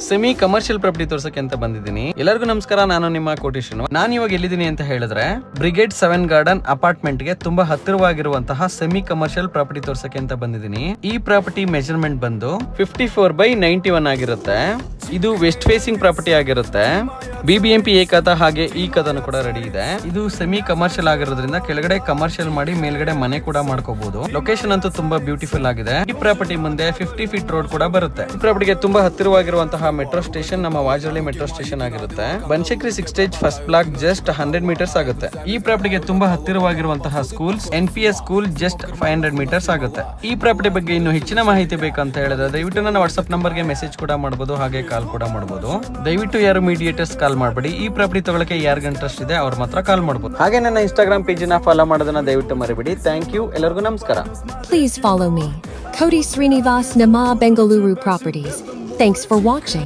Semi commercial property ತೋರ್ಸಕ್ಕೆ ಅಂತ ಬಂದಿದ್ದೀನಿ. ಎಲ್ಲರಿಗೂ ನಮಸ್ಕಾರ, ನಾನು ನಿಮ್ಮ ಕೋಟೇಶನ್. ನಾನು ಇವಾಗ ಎಲ್ಲಿದ್ದೀನಿ ಅಂತ ಹೇಳಿದ್ರೆ ಬ್ರಿಗೇಡ್ 7 ಗಾರ್ಡನ್ ಅಪಾರ್ಟ್ಮೆಂಟ್ ಗೆ ತುಂಬಾ ಹತ್ತಿರವಾಗಿರುವಂತಹ ಸೆಮಿ ಕಮರ್ಷಿಯಲ್ ಪ್ರಾಪರ್ಟಿ ತೋರ್ಸಕ್ಕೆ ಅಂತ ಬಂದಿದ್ದೀನಿ. ಈ ಪ್ರಾಪರ್ಟಿ ಮೆಜರ್ಮೆಂಟ್ ಬಂದು 54/91 ಆಗಿರುತ್ತೆ. ಇದು ವೆಸ್ಟ್ ಫೇಸಿಂಗ್ ಪ್ರಾಪರ್ಟಿ ಆಗಿರುತ್ತೆ. BBMP ಎ ಖಾತಾ ಹಾಗೆ ಈ ಖಾತಾನು ಕೂಡ ರೆಡಿ ಇದೆ. ಇದು ಸೆಮಿ ಕಮರ್ಷಿಯಲ್ ಆಗಿರೋದ್ರಿಂದ ಕೆಳಗಡೆ ಕಮರ್ಷಿಯಲ್ ಮಾಡಿ ಮೇಲ್ಗಡೆ ಮನೆ ಕೂಡ ಮಾಡ್ಕೋಬಹುದು. ಲೊಕೇಶನ್ ಅಂತೂ ತುಂಬಾ ಬ್ಯೂಟಿಫುಲ್ ಆಗಿದೆ. ಈ ಪ್ರಾಪರ್ಟಿ ಮುಂದೆ 50 ಫೀಟ್ ರೋಡ್ ಕೂಡ ಬರುತ್ತೆ. ಈ ಪ್ರಾಪರ್ಟಿಗೆ ತುಂಬಾ ಹತ್ತಿರವಾಗಿರುವಂತಹ ಮೆಟ್ರೋ ಸ್ಟೇಷನ್ ನಮ್ಮ ವಾಜರಳ್ಳಿ ಮೆಟ್ರೋ ಸ್ಟೇಷನ್ ಆಗಿರುತ್ತೆ. Banashankari 6 stage first block just 100 metres ಆಗುತ್ತೆ. ಈ ಪ್ರಾಪರ್ಟಿಗೆ ತುಂಬಾ ಹತ್ತಿರವಾಗಿರುವಂತಹ schools NPS school just 500 metres ಆಗುತ್ತೆ. ಈ ಪ್ರಾಪರ್ಟಿ ಬಗ್ಗೆ ಇನ್ನು ಹೆಚ್ಚಿನ ಮಾಹಿತಿ ಬೇಕಂತ ಹೇಳಿದ್ರೆ ದಯವಿಟ್ಟು ನನ್ನ ವಾಟ್ಸ್ಆಪ್ ನಂಬರ್ಗೆ ಮೆಸೇಜ್ ಕೂಡ ಮಾಡಬಹುದು, ಹಾಗೆ ಕಾಲ್ ಕೂಡ ಮಾಡಬಹುದು. ದಯವಿಟ್ಟು ಯಾರು ಮೀಡಿಯೇಟರ್ಸ್ ಕಾಲ್ ಮಾಡಬೇಡಿ. ಈ ಪ್ರಾಪರ್ಟಿ ತಗೊಳ್ಳಕ್ಕೆ ಯಾರಿಗೆ ಇಂಟ್ರೆಸ್ಟ್ ಇದೆ ಅವ್ರು ಮಾತ್ರ ಕಾಲ್ ಮಾಡಬಹುದು. ಹಾಗೆ ನನ್ನ ಇನ್ಸ್ಟಾಗ್ರಾಮ್ ಪೇಜ್ ನ ಫಾಲೋ ಮಾಡೋದನ್ನ ದಯವಿಟ್ಟು ಮರಿಬೇಡಿ. ಥ್ಯಾಂಕ್ ಯು, ಎಲ್ಲರಿಗೂ ನಮಸ್ಕಾರ. Please follow me, Koti Srinivas Nama Bengaluru Properties. Thanks for watching.